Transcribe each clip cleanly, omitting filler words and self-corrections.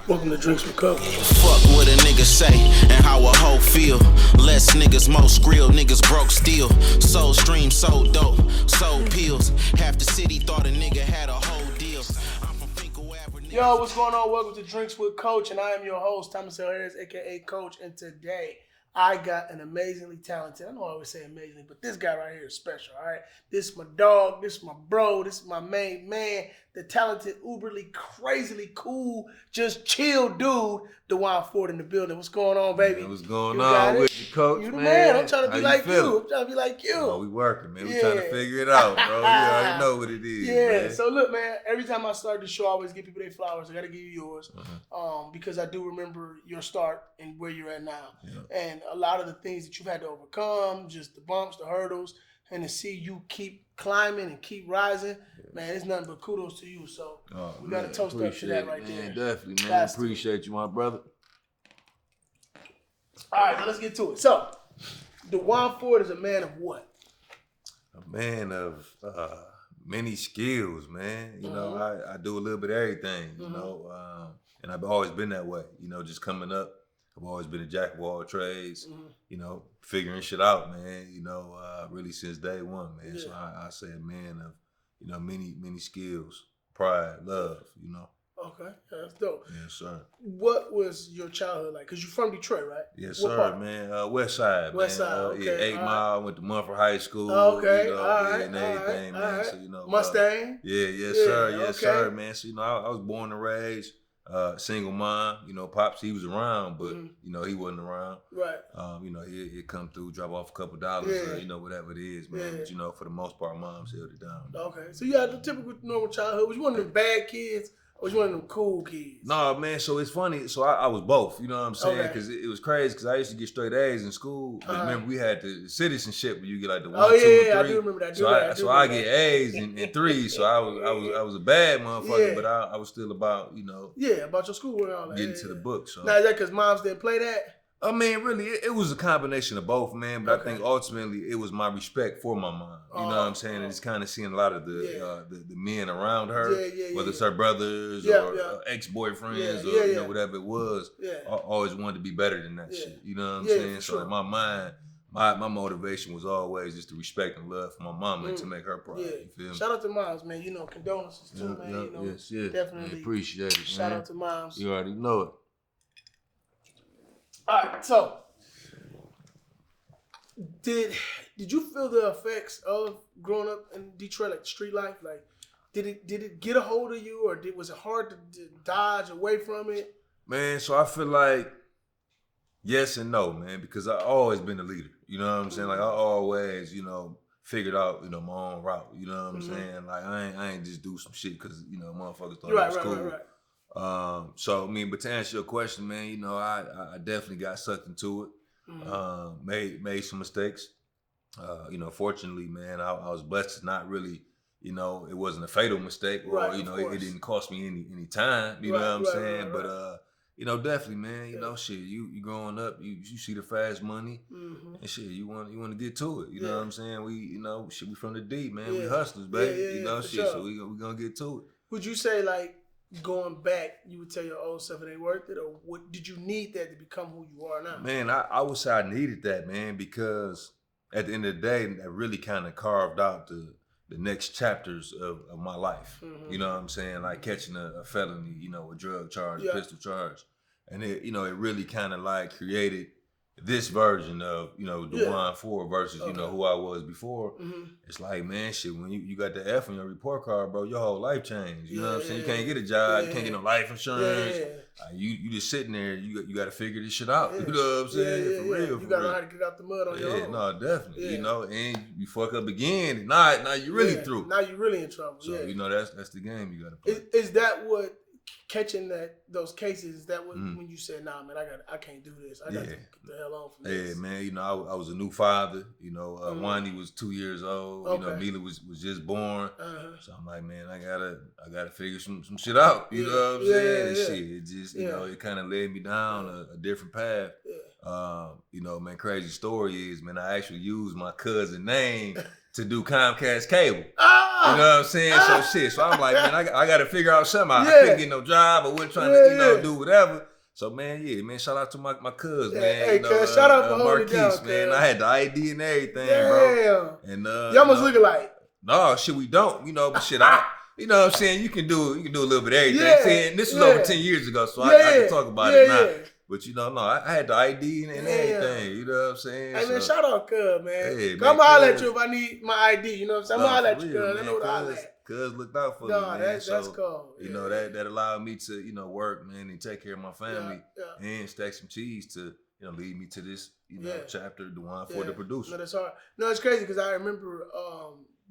Welcome to Drinks with Coach. Fuck what a nigga say and how a hoe feel. Less niggas, most grill, niggas broke still. Sold stream, sold dope, sold pills. Half the city thought a nigga had a whole deal. I'm from Finkel Avenue. Yo, what's going on? Welcome to Drinks with Coach, and I am your host, Thomas L. Harris, aka Coach. And today, I got an amazingly talented, I know I always say amazingly, but this guy right here is special, all right? This is my dog, this is my bro, this is my main man, the talented, uberly, crazily cool, just chill dude, Dejuan Ford in the building. What's going on, baby? Man, what's going on with you, Coach? You the man. I'm trying to be like you. I'm trying to be like you. Oh, we working, man. We trying to figure it out, bro. You already know what it is. Yeah. Man. So look, man. Every time I start the show, I always give people their flowers. I got to give you yours, because I do remember your start and where you're at now, and a lot of the things that you've had to overcome, just the bumps, the hurdles, and to see you keep climbing and keep rising, man, it's nothing but kudos to you. So we got to toast up to that right there. Definitely, man. Appreciate you, my brother. All right, now let's get to it. So, Dejuan Ford is a man of what? A man of many skills, man. You know, I do a little bit of everything, you know, and I've always been that way. You know, just coming up, I've always been a jack of all trades, you know, figuring shit out, man, you know, really since day one, man. Yeah. So I say a man of, you know, many skills, pride, love, you know. Okay, that's dope. Yes, sir. What was your childhood like? Because you're from Detroit, right? Yes, what sir, part? Man. West Side, West man. Side, okay. 8 Mile, went to Mumford High School. Okay, you know, all right, and everything, all man. right. So, you know, Mustang? Yes, sir, man. So, you know, I was born and raised, single mom. You know, Pops, he was around, but, you know, he wasn't around. Right. You know, he'd come through, drop off a couple dollars, you know, whatever it is, man. Yeah. But, you know, for the most part, Mom's held it down. Okay, so you had the typical normal childhood. Was you one of them bad kids? Or was you one of them cool kids? No, man, so it's funny. So I was both, you know what I'm saying? Okay. Because it was crazy because I used to get straight A's in school. But remember, we had the citizenship where you get like the 1, 2, 3. I do remember that. So I get A's and 3s. So I was a bad motherfucker, but I was still about, you know. Yeah, about your schoolwork and all that. Getting to the book. So. Now, is that because moms didn't play that? I mean, really, it was a combination of both, man. But I think ultimately it was my respect for my mom. You know what I'm saying? And just kind of seeing a lot of the men around her, whether it's her brothers or ex-boyfriends or you know, whatever it was. I always wanted to be better than that shit. You know what I'm saying? So in my mind, my motivation was always just to respect and love for my mama and to make her proud. You feel me? Shout out to moms, man. You know, condolences too, man. You know, yes. Definitely. Man, appreciate it, man. Shout out to moms. You already know it. All right, so did you feel the effects of growing up in Detroit, like street life? Like, did it get a hold of you, or was it hard to dodge away from it? Man, so I feel like yes and no, man, because I always been a leader. You know what I'm saying? Like I always, you know, figured out, you know, my own route. You know what I'm saying? Like I ain't just do some shit because, you know, motherfuckers thought it was cool. Right. So I mean, but to answer your question, man, you know, I definitely got sucked into it. Made some mistakes. You know, fortunately, man, I was blessed to not really, you know, it wasn't a fatal mistake, or you know, it didn't cost me any time. You know what I'm saying? But you know, definitely, man. You know, shit, you growing up, you see the fast money, and shit, you want to get to it. You know what I'm saying? We, you know, shit, we from the deep, man. We hustlers, baby. You know, shit. Sure. So we gonna get to it. Would you say, like, going back, you would tell your old self it ain't worth it, or what did you need that to become who you are now? Man, I would say I needed that, man, because at the end of the day, that really kind of carved out the next chapters of my life. You know what I'm saying? Like catching a felony, you know, a drug charge, a pistol charge. And it, you know, it really kind of like created this version of, you know, Dejuan Ford versus, you know, who I was before. It's like, man, shit, when you got the F on your report card, bro, your whole life changed. You know what I'm saying? You can't get a job, you can't get no life insurance. You just sitting there, you got to figure this shit out. You know what I'm saying? For real. You got to know how to get out the mud on your own. No, definitely. You know, and you fuck up again, and now you really through. Now you really in trouble. So, you know, that's the game you got to play. Is that what, catching those cases, is that what, when you said, nah, man, I can't do this. I got to get the hell on from this. Yeah, man, you know, I was a new father. You know, Wani was 2 years old. You know, Mila was just born. So I'm like, man, I gotta figure some shit out. You know what I'm saying? And shit, it just, you know, it kind of led me down a different path. You know, man, crazy story is, man, I actually used my cousin's name to do Comcast cable. Ah! You know what I'm saying? So shit. So I'm like, man, I got to figure out something. I Yeah. couldn't get no job. I wasn't trying to, do whatever. So man, shout out to my cuz, man. Hey, cuz, shout out for holding it down, man. cuz. I had the ID and everything, Damn. bro. And y'all must look alike. No, shit, we don't. But shit, you know what I'm saying? You can do a little bit of everything. Yeah. See, and this was over 10 years ago, so I can talk about it now. Yeah. But no, I had the ID and everything. You know what I'm saying? Hey man, shout out cuz, man. Hey, Come holler at you if I need my ID. You know what I'm saying? I'm gonna holler at you, cuz. I know what I holler at. Cuz looked out for me, man. That's cool. That allowed me to, work, man, and take care of my family and stack some cheese to, lead me to this, chapter, Dejuan, for the producer. No, that's hard. No, it's crazy because I remember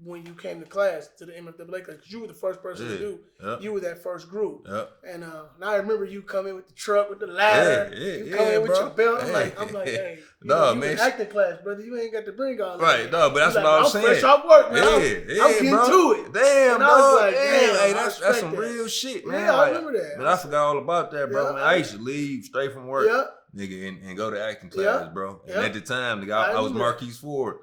when you came to class to the MFAA class, because you were the first person to do. Yep. You were that first group. Yep. And I remember you come in with the truck with the ladder. You come in with your belt. I'm like, hey, you in acting class, brother. You ain't got to bring all that. Right, no, but that's what I was saying. I'm fresh off work, man. I'm getting bro. to it. Damn, bro. I was like, hey, that's some real shit, man. Yeah, I remember that. Man, I forgot all about that, bro. Man, I used to leave straight from work. Yeah. Nigga, and go to acting class, bro. And at the time, nigga, I was Marquise Ford.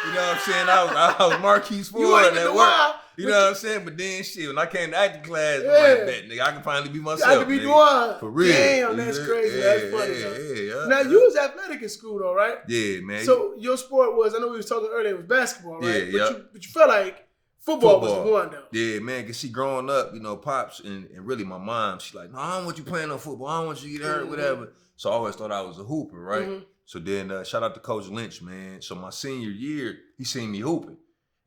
You know what I'm saying? I was Marquise Ford at work. You know what I'm saying? But then shit, when I came to acting class, I'm like, bet, nigga, I can finally be myself. I can be Dejuan. For real. Damn, that's crazy. That's funny. Now, you was athletic in school, though, right? Yeah, man. So your sport was, I know we was talking earlier, it was basketball, right? Yeah, but you felt like football was the one, though. Yeah, man, because she growing up, Pops and really my mom, she like, no, I don't want you playing no football. I don't want you to get hurt, whatever. So I always thought I was a hooper, right? Mm-hmm. So then shout out to Coach Lynch, man. So my senior year, he seen me hooping.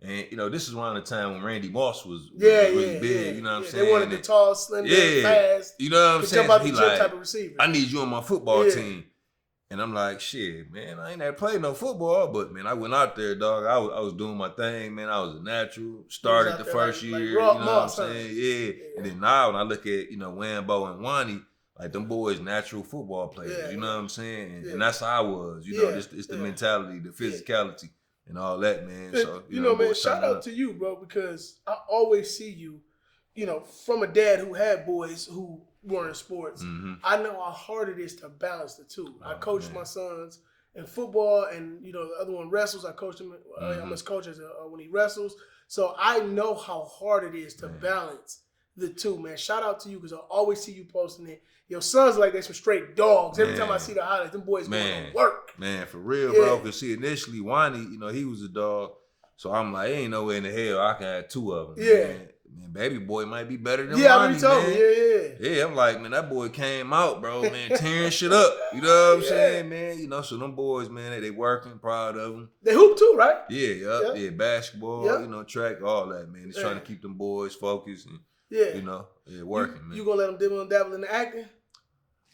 And, this is around the time when Randy Moss was really big, you know what I'm saying? They wanted the tall, slender, fast. You know what I'm saying? Jump out the gym type of receiver. I need you on my football team. And I'm like, shit, man, I ain't never played no football, but, man, I went out there, dog. I was doing my thing, man. I was a natural. Started the first year, you know what I'm saying? Yeah. And then now when I look at, Wambo and Wani, like, them boys natural football players, you know what I'm saying? And that's how I was, it's the mentality, the physicality, and all that, man. So, man, shout out to you, bro, because I always see you, from a dad who had boys who were in sports. Mm-hmm. I know how hard it is to balance the two. I coach my sons in football, and, the other one wrestles. I coach him, I'm his coach when he wrestles. So I know how hard it is to balance the two, man. Shout out to you, because I always see you posting it. Your sons like they some straight dogs. Every time I see the highlights, them boys going to work. Man, for real, bro. Because see, initially, Wani, he was a dog. So I'm like, ain't no way in the hell I can have two of them. Yeah. Man, baby boy might be better than Wani, man. Told me. Yeah, I'm like, man, that boy came out, bro, man, tearing shit up. You know what I'm saying, man? So them boys, man, they working, proud of them. They hoop too, right? Yeah, basketball, track, all that, man. He's trying to keep them boys focused and, working, man. You gonna let them dabble in the acting?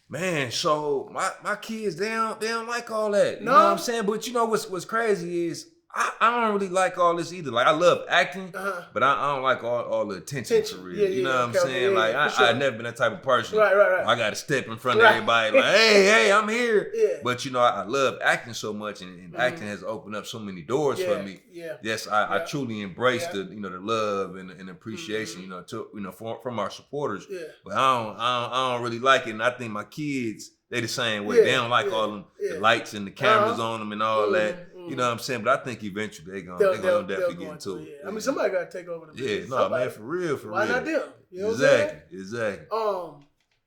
Man, so my kids, they don't like all that. You know what I'm saying? But what's crazy is I don't really like all this either. Like, I love acting, but I don't like all the attention for real. You know what I'm saying? Like, I've never been that type of person. Right. I got to step in front of everybody like, hey, I'm here. Yeah. But, I love acting so much, and acting has opened up so many doors for me. Yeah. Yes, I truly embrace the love and appreciation, from our supporters. Yeah. But I don't really like it, and I think my kids, they the same way. They don't like all them the lights and the cameras on them and all that. You know what I'm saying? But I think eventually they're gonna definitely get into it. I mean, somebody gotta take over the business. Yeah, no, man, for real. Why not them? You know Exactly.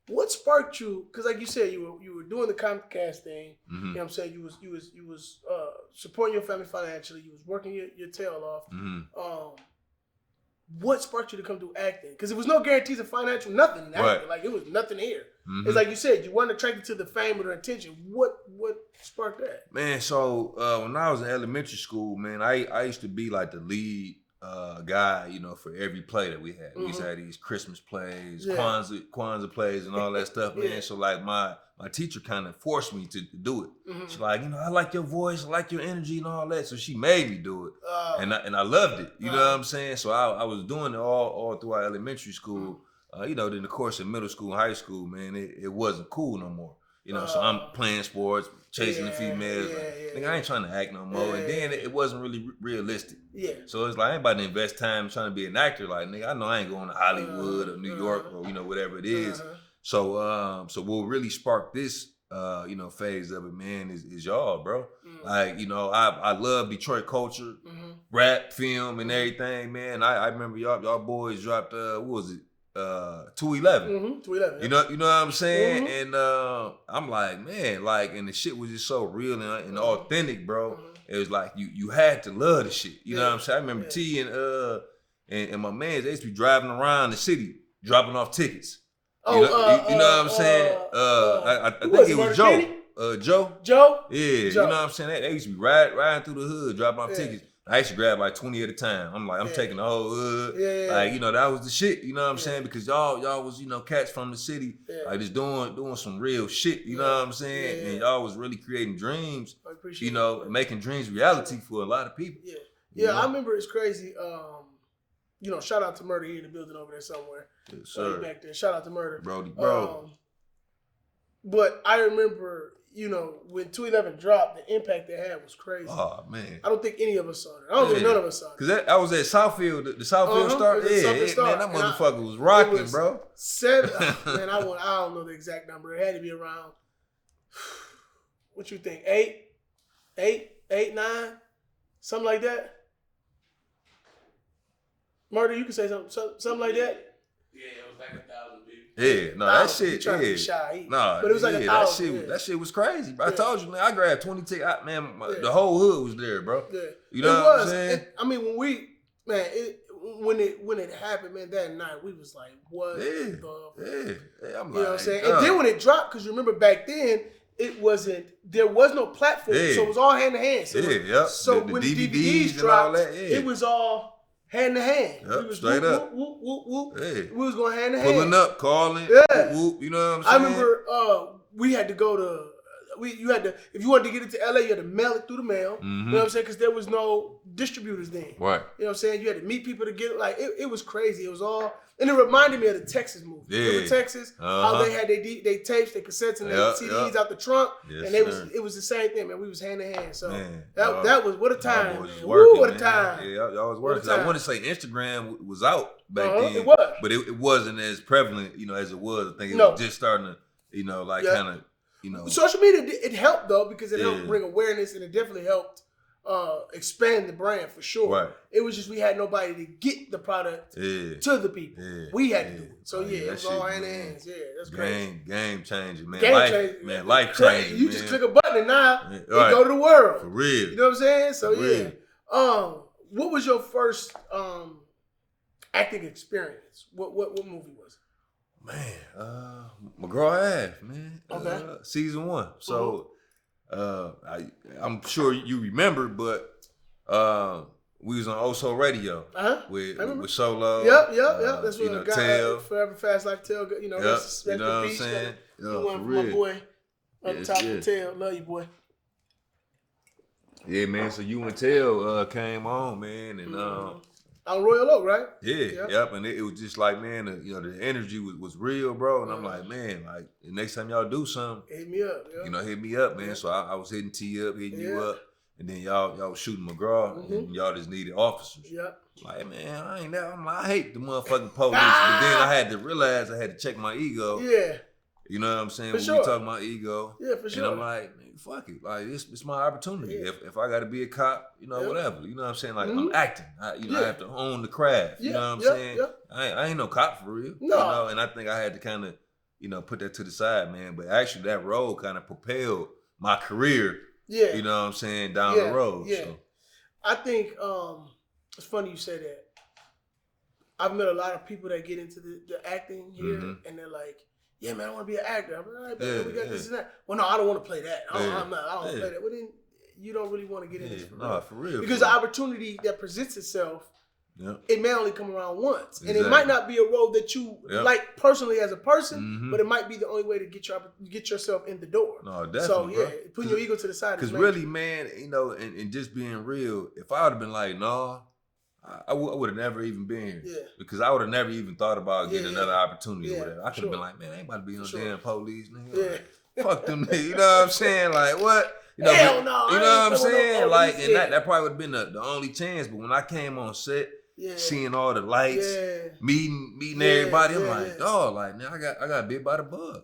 What sparked you? Because like you said, you were doing the Comcast thing. Mm-hmm. You know what I'm saying? You was supporting your family financially. You was working your tail off. Mm-hmm. What sparked you to come do acting? Because there was no guarantees of financial nothing in acting. Right. Like, it was nothing here. Mm-hmm. It's like you said, you weren't attracted to the fame or the attention. What sparked that? Man, so when I was in elementary school, man, I used to be like the lead guy, for every play that we had. Mm-hmm. We used to have these Christmas plays, Kwanzaa plays, and all that stuff, man. So like my teacher kind of forced me to do it. Mm-hmm. She's like, I like your voice, I like your energy and all that. So she made me do it. And I loved it. You know what I'm saying? So I was doing it all throughout elementary school. Then the course in middle school, high school, man, it wasn't cool no more. So I'm playing sports, chasing the females. I ain't trying to act no more. And then it wasn't really realistic. Yeah. So it's like, I ain't about to invest time trying to be an actor. Like, nigga, I know I ain't going to Hollywood or New York or, whatever it is. So what really sparked this, phase of it, man, is y'all, bro. Mm-hmm. Like, I love Detroit culture. Mm-hmm. rap, film, and everything, man. I remember y'all boys dropped what was it? 211. Mm-hmm. 211. You know what I'm saying? And I'm like, man, like, and the shit was just so real and authentic, bro. It was like you had to love the shit. You know what I'm saying? I remember T and my man, they used to be driving around the city dropping off tickets. You know what I'm saying? I think it was Joe. Joe? Yeah, Joe. You know what I'm saying? They used to be riding through the hood, dropping off tickets. I used to grab like 20 at a time. I'm like, I'm taking the whole hood. Like, you know, that was the shit, you know what I'm saying? Because y'all was, you know, cats from the city, like just doing some real shit, you know what I'm saying? And y'all was really creating dreams, you know, making dreams reality for a lot of people. Yeah, I remember it's crazy. You know, shout out to Murder here in the building over there somewhere. Yes, sir. Back there. Shout out to Murder. Brody. But I remember, you know, when 211 dropped, the impact they had was crazy. Oh, man. I don't think any of us saw it. I don't think none of us saw it. Because I was at Southfield, the Southfield Star. Man, that motherfucker was rocking, bro. 7, man, I don't know the exact number. It had to be around, what you think, 8, 9? Something like that? Murder, you can say something like that? Yeah, it was like 1,000 people. Yeah, no, that shit, to be shy. Nah, but it was like 1,000. That shit was crazy, bro. I told you, man, I grabbed 20 tickets. Man, the whole hood was there, bro. Yeah. You know what I'm saying? When it happened, man, that night, we was like, what the fuck? Yeah, I'm like, you know what I'm saying? And then when it dropped, because you remember back then, there was no platform, so it was all hand to hand. So, so when the DVDs dropped, it was all hand to hand. Yep, we was straight up. Whoop, whoop, whoop. Yeah. We was going hand to hand. Pulling up, calling. Yeah. Whoop, you know what I'm saying? I remember we had to go to, if you wanted to get it to LA, you had to mail it through the mail. You know what I'm saying? Because there was no distributors then. Right. You know what I'm saying? You had to meet people to get it. Like, it was crazy. It was all, and it reminded me of the Texas movie. Yeah. Remember Texas? How they had their tapes, their cassettes, and their CDs out the trunk. Yes, and it was the same thing, man. We was hand to hand. So man, that was, what a time. Was man. working, what a man. time. Yeah, y'all was working. I want to say Instagram was out back then. It was. But it wasn't as prevalent, you know, as it was. I think it was just starting to, you know, like kind of, you know. Social media, it helped, though, because it helped bring awareness, and it definitely helped expand the brand for sure. Right. It was just we had nobody to get the product to the people. Yeah. We had to do it. So it was all hand in hands. Yeah, that's crazy. Game changer, man. Life changer. You just click a button and now it go to the world. For real. You know what I'm saying? So what was your first acting experience? What movie was it? Man, McGraw-Ave, man. Okay. Season 1. So I'm sure you remember, but we was on Oso Radio with Solo. Yep. That's what you know, got Tell. Forever Fast Life Tell. You know, that's you know the what I'm beach. saying? You went from my boy up top of Tell. Love you, boy. Yeah, man. So you and Tell came on, man, and on Royal Oak, right? Yep. And it was just like, man, you know, the energy was real, bro. And I'm like, man, like the next time y'all do something, hit me up. You know, hit me up, man. So I was hitting T up, hitting you up, and then y'all was shooting McGraw, and y'all just needed officers. Yep. Like, man, I ain't that. I'm like, I hate the motherfucking police, but then I had to realize I had to check my ego. Yeah. You know what I'm saying? For when sure. we talking about ego. Yeah, for sure. And I'm like, man, fuck it. Like, it's my opportunity. Yeah. If I got to be a cop, you know, whatever. You know what I'm saying? Like, I'm acting. I have to own the craft. You know what I'm saying? I ain't no cop for real. No. You know? And I think I had to kind of, you know, put that to the side, man. But actually, that role kind of propelled my career. Yeah. You know what I'm saying? Down the road. Yeah. So. I think it's funny you say that. I've met a lot of people that get into the acting here, and they're like, yeah, man, I want to be an actor. I'm like, all right, man, we got this and that. Well, no, I don't want to play that. I don't play that. Well, then you don't really want to get into this for real. Because the opportunity that presents itself, it may only come around once. And it might not be a role that you like personally as a person, but it might be the only way to get yourself in the door. No, definitely. So, putting your ego to the side. Because really, man, you know, and just being real, if I would have been like, no, I would have never even been here. Yeah. Because I would have never even thought about getting another opportunity or whatever. I could have been like, man, I ain't about to be no damn police, nigga. Like, fuck them niggas. You know what I'm saying? Like, what? You know, hell no. You know what I'm saying? Like, and that probably would have been the only chance. But when I came on set seeing all the lights, meeting everybody. I'm like, dog, like, man, I got bit by the bug.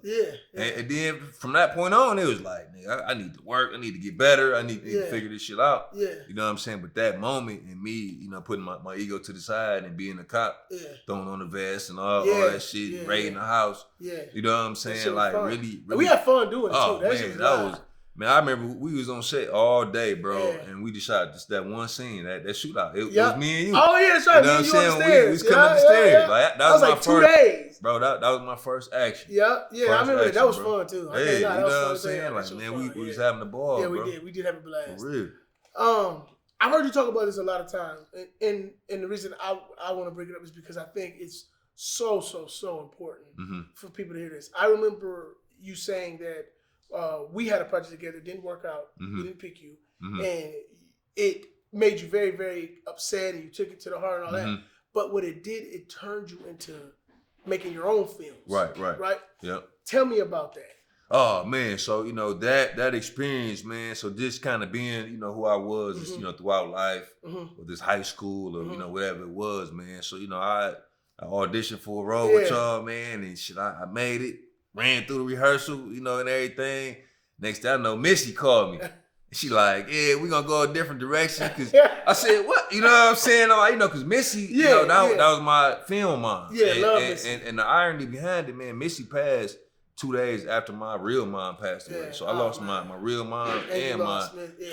And then from that point on, it was like, nigga, I need to work. I need to get better. I need to figure this shit out. You know what I'm saying? But that moment and me, you know, putting my ego to the side and being a cop, throwing on the vest and all that shit, raiding the house. You know what I'm saying? Like, really. We had fun doing it, oh, too. Man, that was... Man, I remember we was on set all day, bro, and we just shot just that one scene, that shootout. It was me and you. Oh, yeah, that's right. You know what I'm saying? We was coming up the stairs. Like, that was my like 2 first, days. Bro, that was my first action. Yeah, I remember action, that was bro. fun, too. Yeah, you know what I'm saying? saying? Like, man, we was having a ball, yeah, bro. We did have a blast. For real. I've heard you talk about this a lot of times, and the reason I want to bring it up is because I think it's so important for people to hear this. I remember you saying that we had a project together, didn't work out, we didn't pick you, and it made you very, very upset, and you took it to the heart and all that. But what it did, it turned you into making your own films. Right? Yep. Tell me about that. Oh man, so you know that experience, man. So just kind of being, you know, who I was, just, you know, throughout life, or this high school, or you know, whatever it was, man. So you know, I auditioned for a role with y'all, man, and shit, I made it. Ran through the rehearsal, you know, and everything. Next thing I know, Missy called me. She like, yeah, we gonna go a different direction. Cause I said, what? You know what I'm saying? I'm like, you know, cause Missy, you know, that was my film mom. Love Missy. And the irony behind it, man, Missy passed 2 days after my real mom passed away. So I lost my real mom and my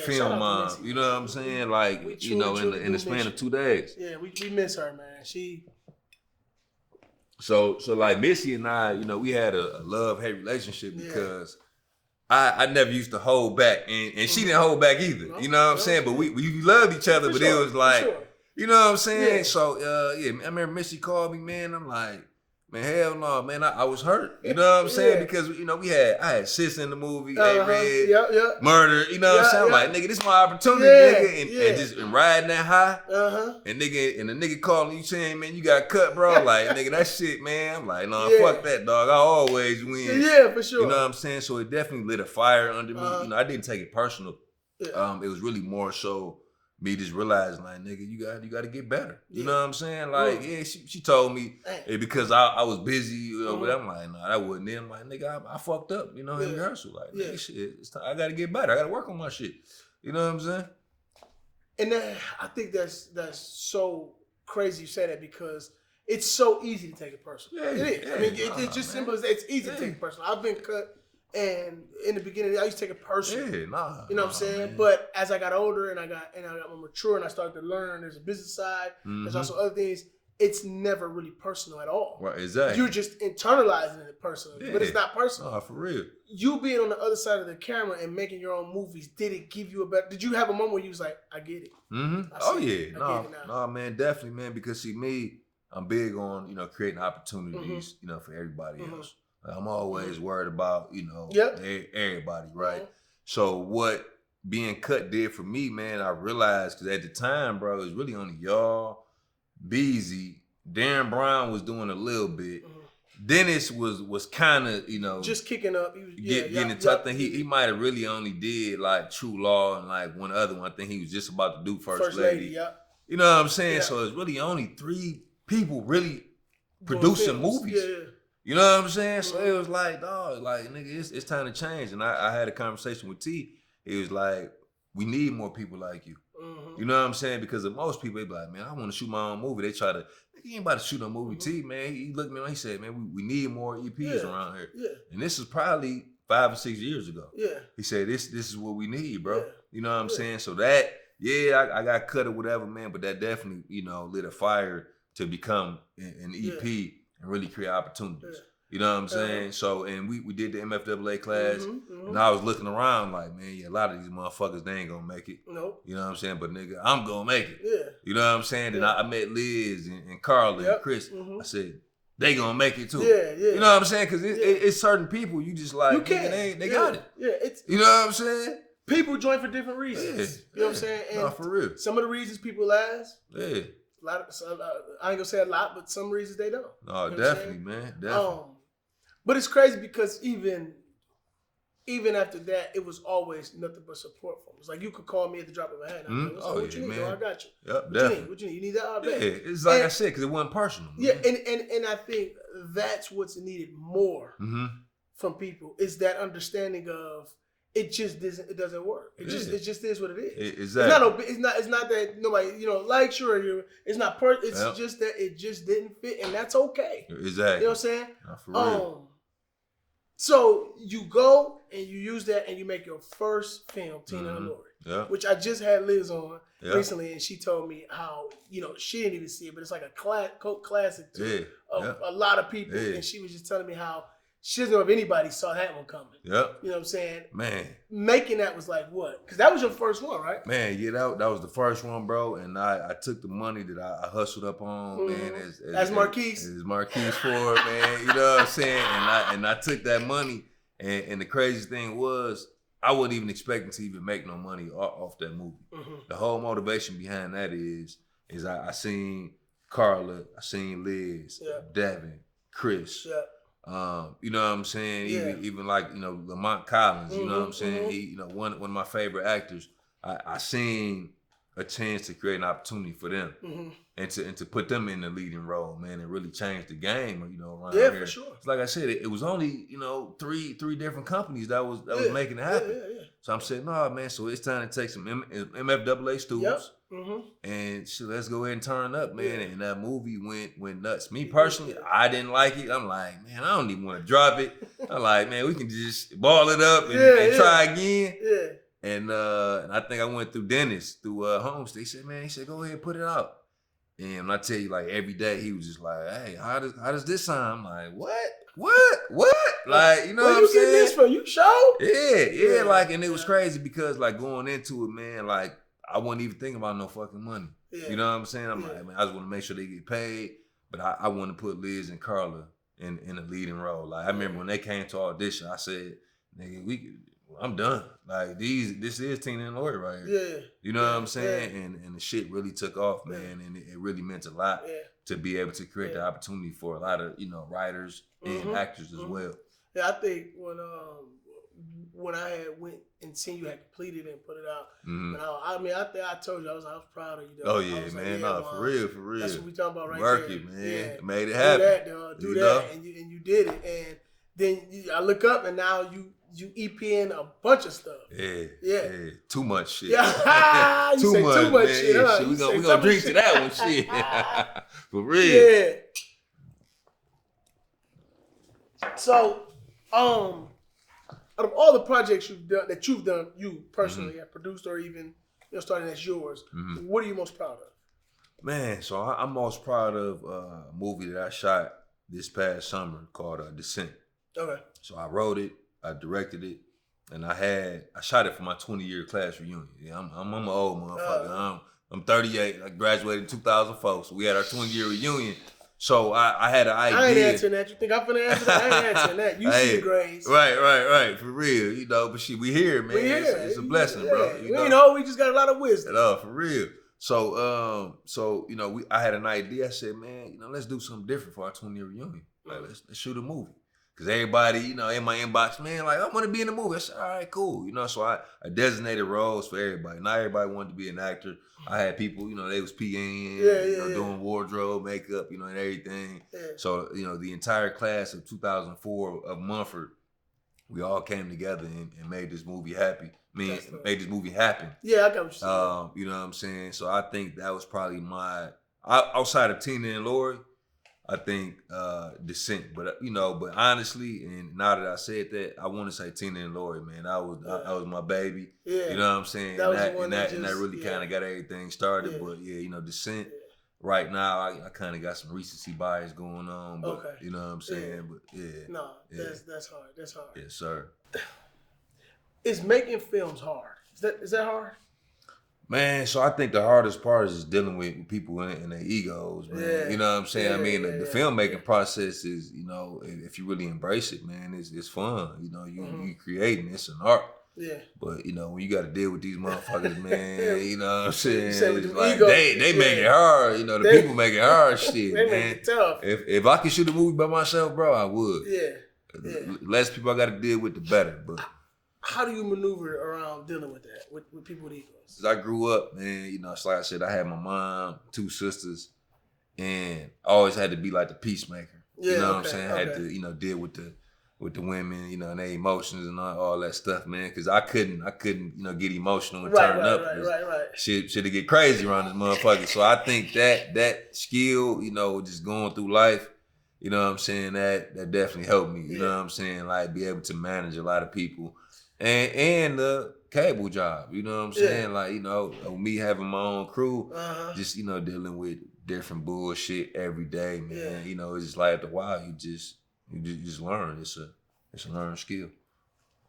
film mom. Missy, you know what I'm saying? Like, you know, in the span of 2 days. Yeah, we miss her, man. She... So like Missy and I, you know, we had a love-hate relationship because I never used to hold back, and she didn't hold back either. You know what I'm saying? But we loved each other, but it was like, you know what I'm saying? So I remember Missy called me, man. I'm like, man, hell no, man. I was hurt. You know what I'm saying? Because, you know, I had sis in the movie, A-Red, Murder. You know what I'm saying? I'm like, nigga, this is my opportunity, nigga. And just riding that high. And the nigga calling you saying, man, you got cut, bro. Like, nigga, that shit, man. I'm like, no, fuck that, dog. I always win. Yeah, for sure. You know what I'm saying? So it definitely lit a fire under me. You know, I didn't take it personal. It was really more so me just realizing, like, nigga, you got to get better. You know what I'm saying? Like, she told me because I was busy, but I'm like, nah, that wasn't it. I'm like, nigga, I fucked up, you know, in rehearsal. Like, nigga, shit, it's time. I got to get better. I got to work on my shit. You know what I'm saying? And I think that's so crazy you say that because it's so easy to take it personal. It is. I mean, it's just simple as it's easy to take it personal. I've been cut. And in the beginning, I used to take it personal. You know what I'm saying? Man. But as I got older and I got more mature and I started to learn, there's a business side. There's also other things. It's never really personal at all. Right, exactly. You're just internalizing it personally, but it's not personal. Oh, for real. You being on the other side of the camera and making your own movies, did it give you a better? Did you have a moment where you was like, I get it? Oh yeah, no, man, definitely, man. Because see, me, I'm big on, you know, creating opportunities, you know, for everybody else. I'm always worried about, you know, everybody, right? So what being cut did for me, man, I realized, because at the time, bro, it was really only y'all, Beezy, Darren Brown was doing a little bit. Dennis was kind of, you know, just kicking up. He was, getting into. I think he might have really only did like True Law and like one other one. I think he was just about to do First Lady. You know what I'm saying? So it's really only 3 people really producing movies. You know what I'm saying? So it was like, dog, like, nigga, it's time to change. And I had a conversation with T. It was like, we need more people like you. You know what I'm saying? Because of most people, they be like, man, I want to shoot my own movie. They try to, he ain't about to shoot no movie. T, man, he looked at me and he said, man, we need more EPs around here. And this is probably 5 or 6 years ago. He said, this is what we need, bro. You know what I'm saying? So that, I got cut or whatever, man, but that definitely, you know, lit a fire to become an EP and really create opportunities. You know what I'm saying? So, and we did the MFAA class, and I was looking around like, man, a lot of these motherfuckers, they ain't gonna make it. Nope. You know what I'm saying? But nigga, I'm gonna make it. You know what I'm saying? Then I met Liz and Carla and Chris. I said, they gonna make it too. You know what I'm saying? Because it's certain people you just like, they got it. It's, you know what I'm saying? People join for different reasons. You know what I'm saying? And no, for real. Some of the reasons people last. A lot of, I ain't gonna say a lot, but some reasons they don't. No, you know definitely, man. Definitely. But it's crazy because even even after that, it was always nothing but support from him. It's like you could call me at the drop of a hat. I'm like, what you need? man. Oh, I got you. Yep, What definitely. you need? What you need? You need that? I Yeah, bet. it's like I said, because it wasn't personal. Man. Yeah, and I think that's what's needed more from people is that understanding of it doesn't work. It just is what it is. Exactly. It's not that nobody likes you or it's not it's just that it just didn't fit, and that's okay. Exactly. You know what I'm saying? Nah, for real. So you go and you use that and you make your first film, Tina and Lori, which I just had Liz on recently, and she told me how she didn't even see it, but it's like a cult classic to a lot of people, and she was just telling me how she doesn't know if anybody saw that one coming. Yep. You know what I'm saying? Man. Making that was like what? Because that was your first one, right? Man, yeah, that was the first one, bro. And I took the money that I hustled up on, man. As Marquise. As Marquise for it, man. You know what I'm saying? And I took that money. And the crazy thing was, I wasn't even expecting to even make no money off that movie. The whole motivation behind that is I seen Carla, I seen Liz, Devin, Chris. You know what I'm saying? Even like, Lamont Collins, you know what I'm saying? He, one of my favorite actors. I seen a chance to create an opportunity for them and to put them in the leading role, man, and really change the game, around here. For sure. Like I said, it was only, three different companies that was making it happen. So I'm saying, no, man, so it's time to take some MFAA students and shit, let's go ahead and turn up, man. And that movie went nuts. Me personally, I didn't like it. I'm like, man, I don't even want to drop it. I'm like, man, we can just ball it up and try again. Yeah. And I think I went through Dennis, through Holmes. He said, go ahead and put it out. And when I tell you, like, every day he was just like, hey, how does this sound? I'm like, what? Like, you know what I'm saying? Where you getting this from? You show? Yeah. Like, and it was crazy because, like, going into it, man, like, I wasn't even thinking about no fucking money. Yeah. You know what I'm saying? I'm like, man, I just want to make sure they get paid. But I want to put Liz and Carla in a leading role. Like, I remember when they came to audition, I said, nigga, I'm done. Like, this is Tina and Lori right here. Yeah. You know what I'm saying? Yeah. And the shit really took off, man. And it really meant a lot to be able to create the opportunity for a lot of, writers and actors as well. Yeah, I think when I had went and seen you had completed and put it out, and I told you I was proud of you. Though. Oh yeah, man, for real. That's what we talking about right Work there. It, man. Yeah. Made it happen. Do that, and you did it, and then I look up and now you EP in a bunch of stuff. Yeah. Too much shit. Yeah. too much shit. Huh? Shit. We gonna drink to that one, shit. For real. Yeah. So, out of all the projects you've done, you personally have produced or even starting as yours, what are you most proud of? Man, so I'm most proud of a movie that I shot this past summer called Descent. Okay. So I wrote it, I directed it, and I shot it for my 20-year class reunion. Yeah, I'm an old motherfucker. I'm 38. I graduated in 2004, so we had our 20-year reunion. So I had an idea. I ain't answering that. You think I'm finna answer that? I ain't answering that. You see the grades. Right. For real. But we here, man. It's a blessing, bro. We just got a lot of wisdom. For real. So I had an idea. I said, man, let's do something different for our 20-year reunion. Like, let's shoot a movie. Because everybody, in my inbox, man, like, I want to be in the movie. I said, all right, cool. So I designated roles for everybody. Not everybody wanted to be an actor. I had people, they was PAing, doing wardrobe, makeup, and everything. Yeah. So, the entire class of 2004 of Mumford, we all came together and made this movie happy. Made this movie happen. Yeah, I got what you're saying. You know what I'm saying? So I think that was probably outside of Tina and Lori, I think Descent, but honestly, and now that I said that, I want to say Tina and Lori, man. That was my baby. Yeah. You know what I'm saying? And that really kind of got everything started. Yeah. But Descent. Yeah. Right now, I kind of got some recency bias going on, but you know what I'm saying? Yeah. But yeah. No, that's hard. That's hard. Yes, sir. Is making films hard? Is that hard? Man, so I think the hardest part is dealing with people and their egos, man. Yeah. You know what I'm saying? Yeah, the filmmaking process is, if you really embrace it, man, it's fun. You creating, it's an art. Yeah. But, when you got to deal with these motherfuckers, man, you know what I'm saying? It's like they make it hard. The people make it hard shit, they man. Make it tough. If I could shoot a movie by myself, bro, I would. Yeah. Less people I got to deal with, the better. But How do you maneuver around dealing with that, with people with egos? 'Cause I grew up, man, you know, it's like I said, I had my mom, 2 sisters, and I always had to be like the peacemaker. Yeah, you know what I'm okay, saying? I had to, you know, deal with the women, you know, and their emotions and all that stuff, man. Because I couldn't, you know, get emotional and turn up. Right. Shit to get crazy around this motherfucker. So I think that skill, you know, just going through life, you know what I'm saying, that definitely helped me. You know what I'm saying? Like be able to manage a lot of people. And the cable job, you know what I'm saying? Yeah. Like, you know, me having my own crew, Uh-huh. just, you know, dealing with different bullshit every day, man. Yeah. You know, it's just like after a while you just learn. It's a learned skill.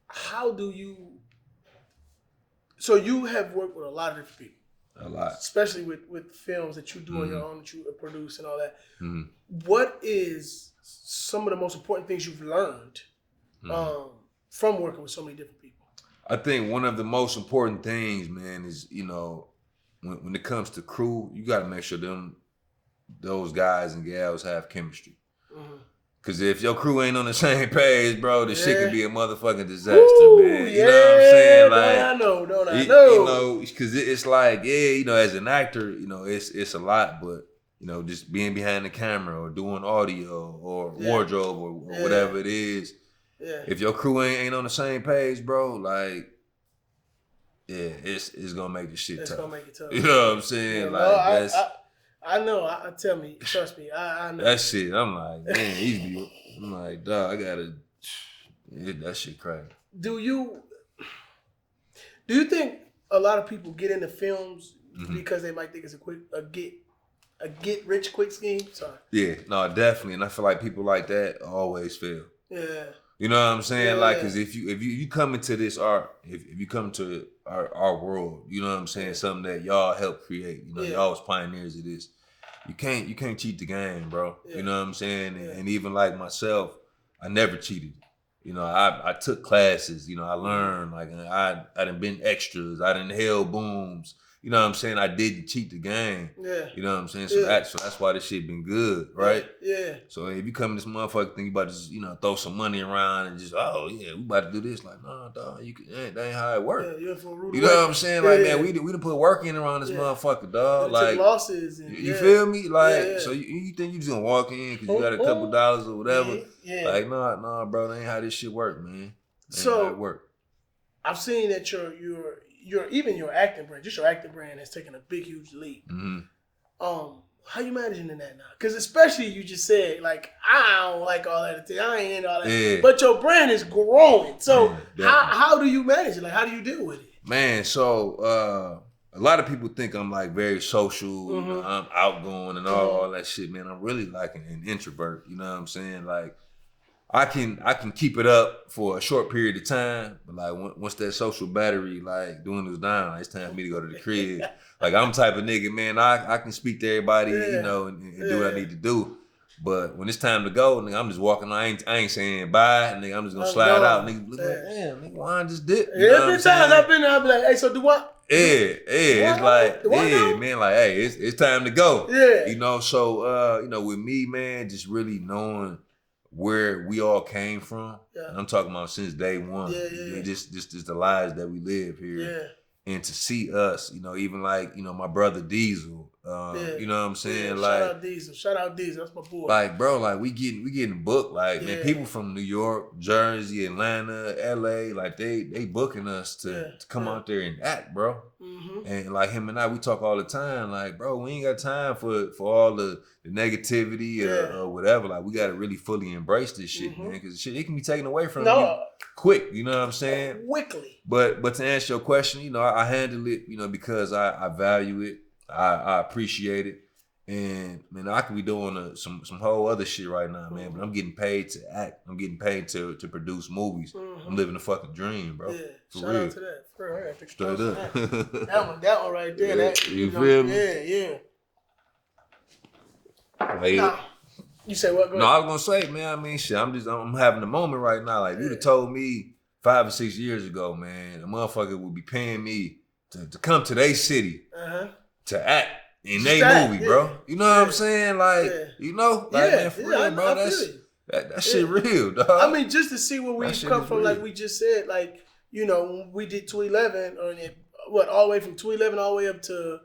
How do you? So you have worked with a lot of different people. A lot. Especially with films that you do on your own, that you produce and all that. Mm-hmm. What is some of the most important things you've learned from working with so many different people? I think one of the most important things, man, is, you know, when it comes to crew, you got to make sure those guys and gals have chemistry. Mm-hmm. Cause if your crew ain't on the same page, bro, this shit could be a motherfucking disaster, man. You Yeah, know what I'm saying? Like, I know. You know, cause it's like, yeah, you know, as an actor, you know, it's a lot, but you know, just being behind the camera or doing audio or wardrobe or whatever it is. Yeah. If your crew ain't on the same page, bro, like, yeah, it's gonna make the shit tough. It's gonna make it tough. You know what I'm saying? Yeah, like I know. Tell me, trust me. I know that shit. I'm like, man, I'm like, dog, I gotta. That shit crazy. Do you think a lot of people get into films because they might think it's a get rich quick scheme? Sorry. Yeah, no, definitely, and I feel like people like that always fail. Yeah. You know what I'm saying? Like, cause if you come into this art, if you come to our world, you know what I'm saying? Something that y'all helped create. You know, y'all was pioneers of this. You can't cheat the game, bro. Yeah. You know what I'm saying? And even like myself, I never cheated. You know, I took classes. You know, I learned. Like I done been extras. I done held booms. You know what I'm saying? I didn't cheat the game. Yeah. You know what I'm saying? So that's why this shit been good, right? Yeah. So if you come in this motherfucker think you about to just, you know, throw some money around and just, oh yeah, we about to do this. Like, nah, dog, that ain't how it work. Yeah, you know what I'm saying? Like, man, we done put work in around this motherfucker, dog. Like took losses and, you feel me? Like, so you think you just gonna walk in because you got a couple dollars or whatever? Yeah. Like, nah, bro, that ain't how this shit work, man. That ain't how it work. I've seen that even your acting brand, just your acting brand has taken a big, huge leap. Mm-hmm. How you managing in that now? Because especially you just said, like, I don't like all that. I ain't into all that. Yeah. But your brand is growing. So how do you manage it? Like, how do you deal with it? Man, so a lot of people think I'm like very social, I'm outgoing and all that shit, man. I'm really like an introvert, you know what I'm saying? Like, I can keep it up for a short period of time, but like once that social battery like dwindles down, it's time for me to go to the crib. Like I'm the type of nigga, man, I can speak to everybody, you know, and do what I need to do. But when it's time to go, nigga, I'm just walking. I ain't saying bye, nigga. I'm just gonna slide out. Nigga, look like, damn, nigga, why I just dip? Every time I've been there, I'll be like, hey, so do what? Yeah, it's like, man, like, hey, it's time to go. Yeah, you know. So, you know, with me, man, just really knowing where we all came from. Yeah. And I'm talking about since day one. Yeah. Just the lives that we live here. Yeah. And to see us, you know, even like, you know, my brother Diesel, you know what I'm saying? Yeah, like shout out Diesel, that's my boy. Like, bro, like we getting booked. Like, man, people from New York, Jersey, Atlanta, LA, like they booking us to come out there and act, bro. Mm-hmm. And like him and I, we talk all the time, like, bro, we ain't got time for all the negativity or whatever. Like, we gotta really fully embrace this shit, man, because shit, it can be taken away from you quick, you know what I'm saying? Quickly. But to answer your question, you know, I handle it, you know, because I value it, I appreciate it, and man, I could be doing some whole other shit right now, man. But I'm getting paid to act. I'm getting paid to produce movies. Mm-hmm. I'm living a fucking dream, bro. Yeah, shout real. out to that. For real. Straight up. that one right there. That, you feel me? Yeah. Like, you say what? Go ahead. No, I was gonna say, man. I mean, shit. I'm having a moment right now. Like, you'd have told me 5 or 6 years ago, man, a motherfucker would be paying me to come to their city to act in their movie, bro. You know what I'm saying? Like, you know, like, man, for real, bro. That shit real, dog. I mean, just to see where we come from, like we just said, like you know, when we did 211, all the way from 211 all the way up to,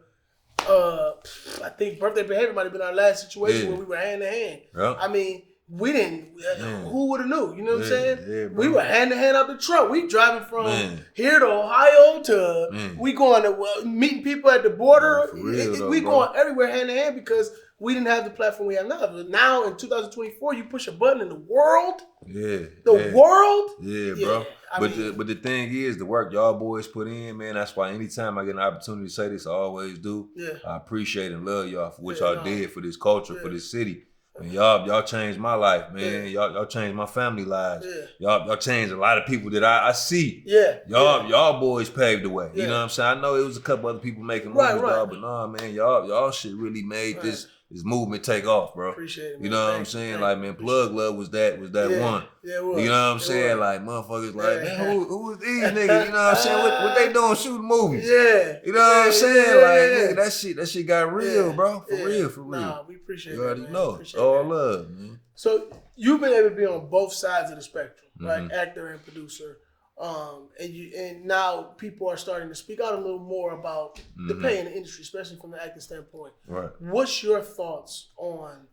I think Birthday Behavior might have been our last situation where we were hand to hand. Yep. I mean, we didn't. Who would have knew? You know what I'm saying? Yeah, we were hand to hand out the truck. We driving from here to Ohio to we going to meeting people at the border. We going everywhere hand to hand because we didn't have the platform we have now. But now in 2024, you push a button in the world. The world. Yeah, bro. But the thing is, the work y'all boys put in, man. That's why anytime I get an opportunity to say this, I always do. Yeah. I appreciate and love y'all for what y'all did for this culture, for this city. Man, y'all changed my life, man. Y'all changed my family lives. Y'all changed a lot of people that I see. Y'all boys paved the way. You know what I'm saying? I know it was a couple other people making movies, dog, but nah, man, y'all shit really made this movement take off, bro. Appreciate it, man. You know what I'm saying? Like, man, Plug Love was that one. Yeah, it was. You know what I'm saying? Like, motherfuckers like, man, who was these niggas? You know what I'm saying? What they doing shooting movies? Yeah. You know what I'm saying? Like, nigga, that shit got real, bro. For real. Nah, we appreciate it. You already know. Appreciate All love, man. So you've been able to be on both sides of the spectrum, right? Actor and producer. And now people are starting to speak out a little more about the pay in the industry, especially from the acting standpoint. Right. What's your thoughts on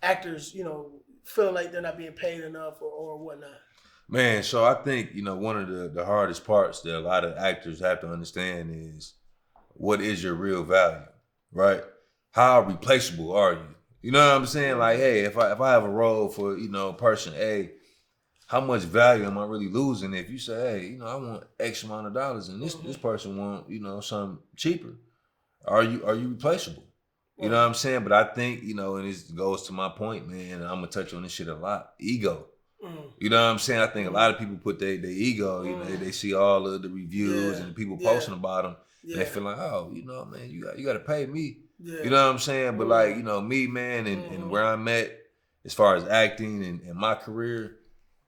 actors, you know, feeling like they're not being paid enough or whatnot? Man, so I think, you know, one of the hardest parts that a lot of actors have to understand is what is your real value, right? How replaceable are you? You know what I'm saying? Like, hey, if I have a role for, you know, person A, how much value am I really losing if you say, hey, you know, I want X amount of dollars and this person want, you know, something cheaper? Are you replaceable? You know what I'm saying? But I think, you know, and this goes to my point, man, and I'm gonna touch on this shit a lot. Ego. You know what I'm saying? I think a lot of people put their ego, you know, they see all of the reviews and the people posting about them, and they feel like, oh, you know, man, you got to pay me. You know what I'm saying? But like, you know, me, man, and where I'm at as far as acting and my career,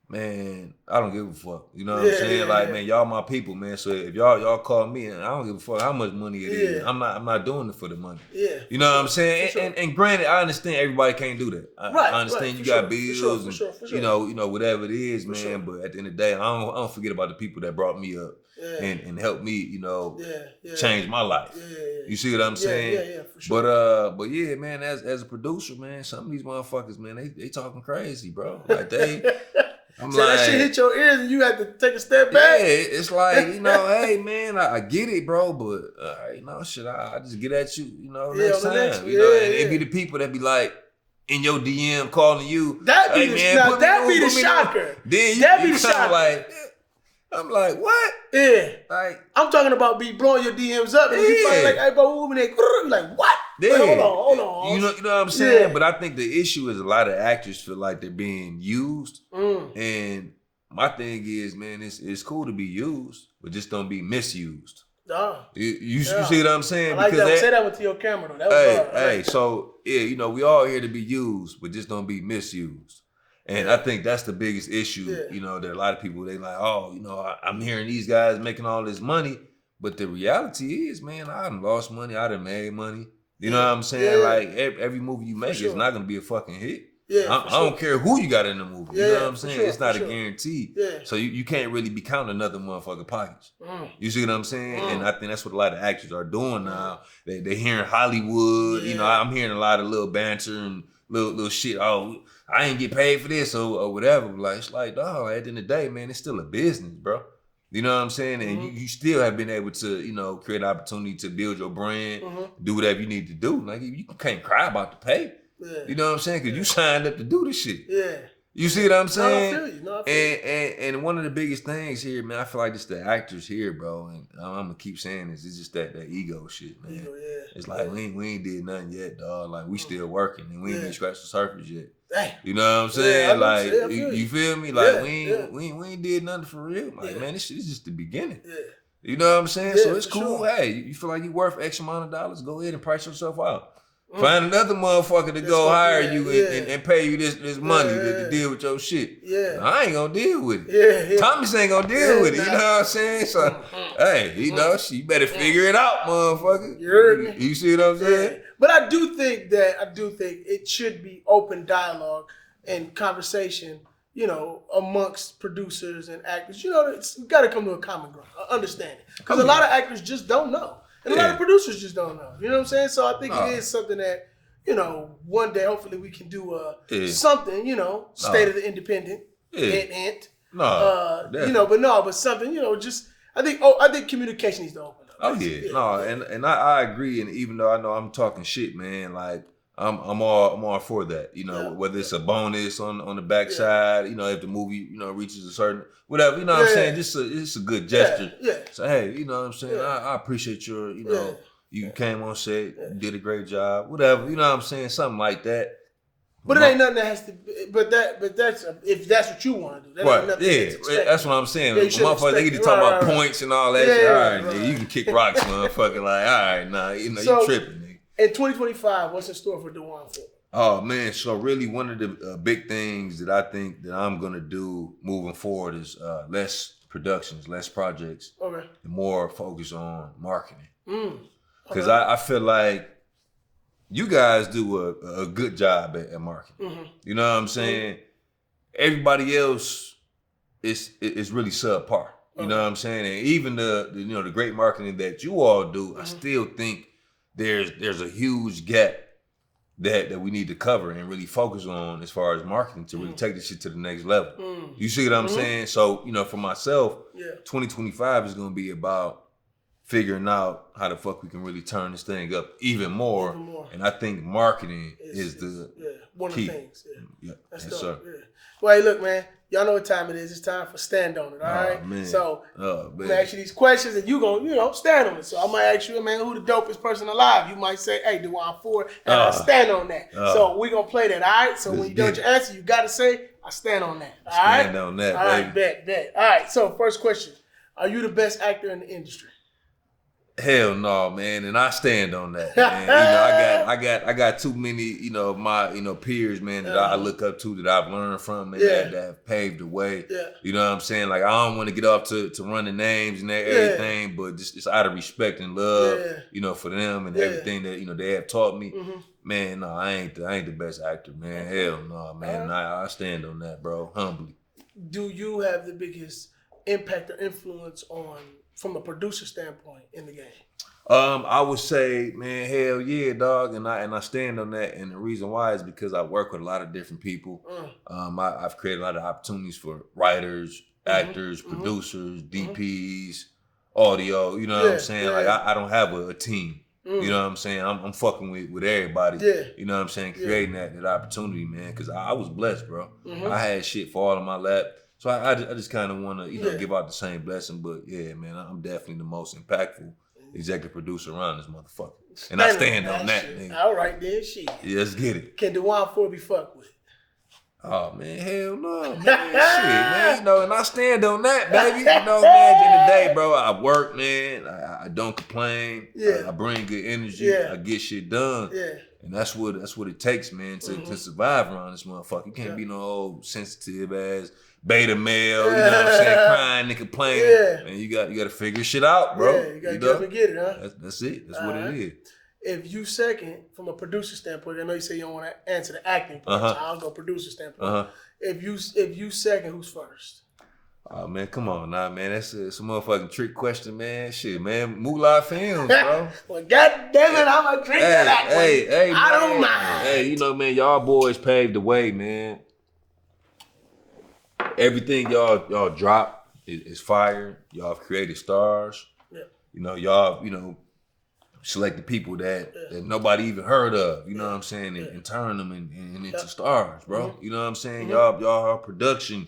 man, I don't give a fuck. You know what I'm saying? Like, man, y'all my people, man. So if y'all call me, and I don't give a fuck how much money it is. I'm not doing it for the money. You know what I'm saying? And granted, I understand everybody can't do that. I understand you got bills and you know whatever it is, man. But at the end of the day, I don't forget about the people that brought me up and helped me, you know, change my life. You see what I'm saying? For sure. But yeah, man, as a producer, man, some of these motherfuckers, man, they talking crazy, bro. Like they. So like, that shit hit your ears and you had to take a step back? Yeah, it's like, you know, hey, man, I get it, bro, but, you know, shit, I just get at you, you know, next time. You know, and it be the people that be like, in your DM calling you. That be the shocker. Then you kind of like, I'm like, what? Yeah. Like, I'm talking about be blowing your DMs up and you find like, hey, bro, you're like, what? Yeah. Wait, hold on. You know what I'm saying? Yeah. But I think the issue is a lot of actors feel like they're being used. And my thing is, man, it's cool to be used, but just don't be misused. You see what I'm saying? I like because that. Say that with your camera, though. That was so, yeah, you know, we all here to be used, but just don't be misused. And I think that's the biggest issue, you know, that a lot of people, they like, oh, you know, I'm hearing these guys making all this money. But the reality is, man, I done lost money. I done made money. You know what I'm saying? Like, every movie you make is not going to be a fucking hit. I don't care who you got in the movie. You know what I'm saying? It's not a guarantee. So you can't really be counting another motherfucking pockets. You see what I'm saying? And I think that's what a lot of actors are doing now. They hearing Hollywood. You know, I'm hearing a lot of little banter and little shit. Oh, I ain't get paid for this or whatever. Like, it's like, dog, at the end of the day, man, it's still a business, bro. You know what I'm saying? And you still have been able to, you know, create an opportunity to build your brand, do whatever you need to do. Like, you can't cry about the pay. You know what I'm saying? Because you signed up to do this shit. You see what I'm saying? No, I feel you. And one of the biggest things here, man, I feel like it's the actors here, bro. And I'm gonna keep saying this. It's just that ego shit, man. It's like we ain't did nothing yet, dog. Like we still working and we ain't even scratched the surface yet. You know what I'm saying? Like you feel me? Like we ain't did nothing for real. Like man, this shit is just the beginning. You know what I'm saying? So it's cool. Sure. Hey, you feel like you worth X amount of dollars? Go ahead and price yourself out. Find another motherfucker to go hire you and pay you this money to deal with your shit. I ain't gonna deal with it. Thomas ain't gonna deal with it. You know what I'm saying? So, hey, you know, you better figure it out, motherfucker. You heard me? You see what I'm saying? But I do think it should be open dialogue and conversation you know, amongst producers and actors, you know, it's got to come to a common ground, understanding. Because a lot of actors just don't know. And a lot of producers just don't know. You know what I'm saying? So I think it is something that, you know, one day hopefully we can do something, you know, State of the Independent, hint. You know, but something, you know, just I think communication needs to open up. Oh yeah. And I agree. And even though I know I'm talking shit, man, like I'm all for that. You know, whether it's a bonus on the backside, you know, if the movie, you know, reaches a certain whatever, you know what I'm saying? It's a good gesture. So hey, you know what I'm saying? I appreciate your, you know, you came on set, did a great job, whatever, you know what I'm saying? Something like that. But it ain't nothing that has to be, but that's if that's what you want to do. That ain't nothing that's what I'm saying. Motherfuckers, they get to talk about points and all that shit. All right, nigga, you can kick rocks, motherfucker. Like, all right, nah, you know, you tripping, nigga. In 2025, what's in store for Dejuan Ford? Oh man, so really one of the big things that I think that I'm gonna do moving forward is less productions, less projects, and more focus on marketing. Because I feel like you guys do a good job at marketing. You know what I'm saying? Everybody else is really subpar. You know what I'm saying? And even the great marketing that you all do, I still think there's a huge gap that we need to cover and really focus on as far as marketing to really take this shit to the next level. You see what I'm saying? So, you know, for myself, 2025 is gonna be about figuring out how the fuck we can really turn this thing up even more. And I think marketing is the one key. of the things. That's dope. Sir. Well, hey, look, man, y'all know what time it is. It's time for Stand On It, all right? Man. So I'm gonna ask you these questions and you gonna, you know, stand on it. So I might ask you, man, who the dopest person alive? You might say, hey, Dejuan Ford, and I stand on that. So we're gonna play that, all right? So when you don't your answer, you gotta say, I stand on that. All right? Stand on that, all baby. Right, bet. All right, so first question. Are you the best actor in the industry? Hell no, man, and I stand on that. Man. You know, I got too many, you know, my, you know, peers, man, that I look up to, that I've learned from, and that have paved the way. You know what I'm saying? Like, I don't want to get off to running names and everything, but just out of respect and love, you know, for them and everything that, you know, they have taught me. Man, no, I ain't the best actor, man. Hell no, man. I stand on that, bro, humbly. Do you have the biggest impact or influence on, from a producer standpoint, in the game? I would say, man, hell yeah, dog, and I stand on that. And the reason why is because I work with a lot of different people. I've created a lot of opportunities for writers, actors, producers, DPs, audio. You know what I'm saying? Like I don't have a team. You know what I'm saying? I'm fucking with everybody. You know what I'm saying? Creating that opportunity, man. Because I was blessed, bro. I had shit fall in my lap. So I just kind of want to, you know, give out the same blessing. But yeah, man, I'm definitely the most impactful executive producer around this motherfucker. And I stand on that, nigga. All right, then, shit. Yeah, let's get it. Can Dejuan Ford be fucked with? Oh, man, hell no, man. Shit, man, you know, and I stand on that, baby. You know, man, at the end of the day, bro, I work, man. I don't complain. I bring good energy. I get shit done. And that's what it takes, man, to survive around this motherfucker. You can't be no old sensitive ass beta male, you know what I'm saying, crying and complaining. And you got to figure shit out, bro. Yeah, you got to get up and get it, huh? That's it. That's what it is. If you second, from a producer standpoint, I know you say you don't want to answer the acting part, so I'll go producer standpoint. If you second, who's first? Oh, man, come on now, man. That's a motherfucking trick question, man. Shit, man. Moolah Films, bro. Well, God damn it, I'm a drink that one. Hey, I don't mind. Hey, you know, man, y'all boys paved the way, man. Everything y'all drop is fire. Y'all have created stars. You know, y'all, you know, select the people that nobody even heard of, you know what I'm saying, and turn them into stars, bro. You know what I'm saying? Y'all are production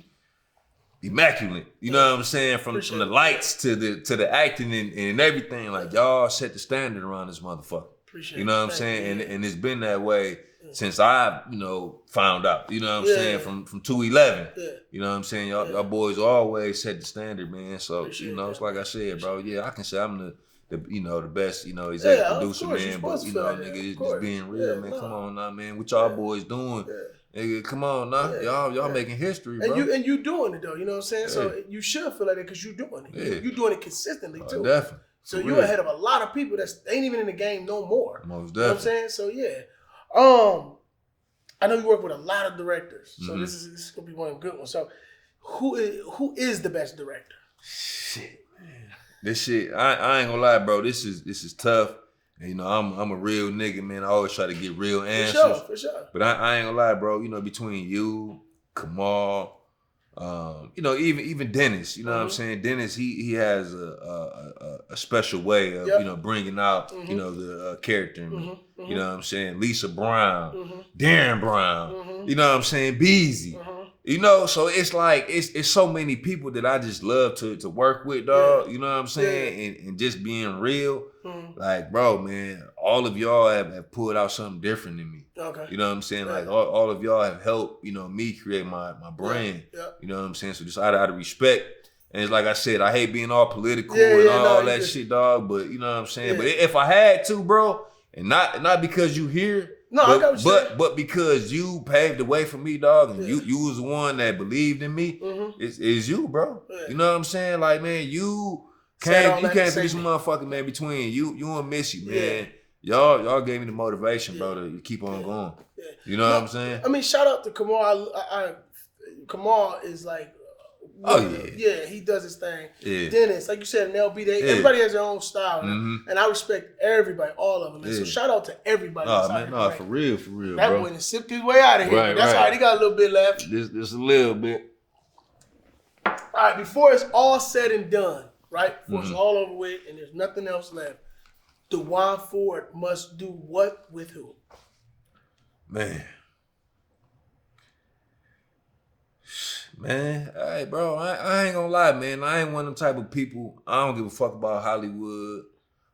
immaculate. You know what I'm saying? From the lights to the acting and everything. Like, y'all set the standard around this motherfucker. You know what I'm saying? And it's been that way since I, you know, found out. You know what I'm saying? From 211. You know what I'm saying? Y'all boys always set the standard, man. So, you know, it's like I said, bro. Yeah, I can say I'm the you know, the best, you know, executive producer, man. But, you know, nigga, it's just being real, man. Come on now, man. What y'all boys doing? Nigga, come on now. Y'all making history, bro. And you doing it, though. You know what I'm saying? So you should feel like that because you're doing it. You're doing it consistently, too. Definitely. So you're ahead of a lot of people that ain't even in the game no more. Most definitely. You know what I'm saying? So, yeah. I know you work with a lot of directors, so this is gonna be one of the good ones. So, who is the best director? Shit, man. This shit, I ain't gonna lie, bro. This is tough. And, you know, I'm a real nigga, man. I always try to get real answers. For sure. But I ain't gonna lie, bro. You know, between you, Kamal, you know, even Dennis. You know what I'm saying? Dennis, he has a special way of you know bringing out you know the character in me. You know what I'm saying? Lisa Brown, Darren Brown. You know what I'm saying? Beezy. You know, so it's like it's so many people that I just love to work with, dog. You know what I'm saying? And just being real, like, bro, man, all of y'all have pulled out something different in me. Okay. You know what I'm saying? Like all of y'all have helped, you know, me create my brand. You know what I'm saying? So just out of respect. And it's like I said, I hate being all political and all that shit, dog. But you know what I'm saying? But if I had to, bro, and not because you here. No, I got what you're saying. But because you paved the way for me, dog, and you was the one that believed in me, it's you, bro. You know what I'm saying? Like, man, you can't be this motherfucker, man, between you and Missy, man. Y'all gave me the motivation, bro, to keep on going. You know what I'm saying? I mean, shout out to Kamal. Kamal is like, he does his thing. Dennis, like you said, an LB, everybody has their own style, and I respect everybody, all of them. And so shout out to everybody. Oh man, no, for real, that bro. boy done sipped his way out of here. That's all right. He got a little bit left. Just a little bit. All right, before it's all said and done, right? Before it's all over with and there's nothing else left, Dejuan Ford must do what with who? Man, hey, bro, I ain't gonna lie, man. I ain't one of them type of people. I don't give a fuck about Hollywood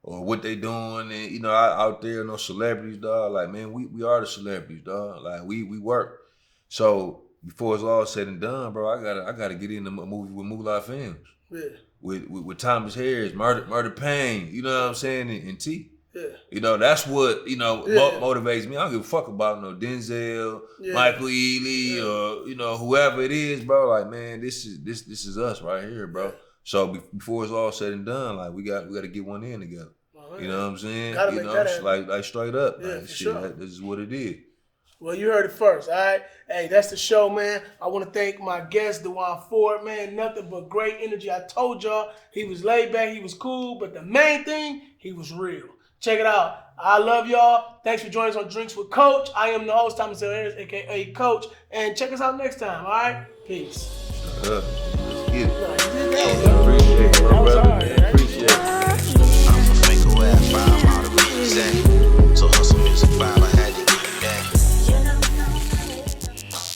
or what they doing. And, you know, out there, no celebrities, dog. Like, man, we are the celebrities, dog. Like, we work. So, before it's all said and done, bro, I gotta get in the movie with Moolah Films. Yeah. With Thomas Harris, Murder Pain, you know what I'm saying, and T. Yeah. You know, that's what, you know, motivates me. I don't give a fuck about no Denzel, Michael Ealy, or, you know, whoever it is, bro. Like, man, this is us right here, bro. So before it's all said and done, like, we got to get one in together. You know what I'm saying? Gotta you make know, that like straight up. Yeah, like, for shit, sure. this is what it is. Well, you heard it first, all right? Hey, that's the show, man. I want to thank my guest, Dejuan Ford, man. Nothing but great energy. I told y'all he was laid back, he was cool, but the main thing, he was real. Check it out. I love y'all. Thanks for joining us on Drinks with Coach. I am the host, Thomas L. Harris, a.k.a. Coach. And check us out next time, all right? Peace. Shut up. Let's get it.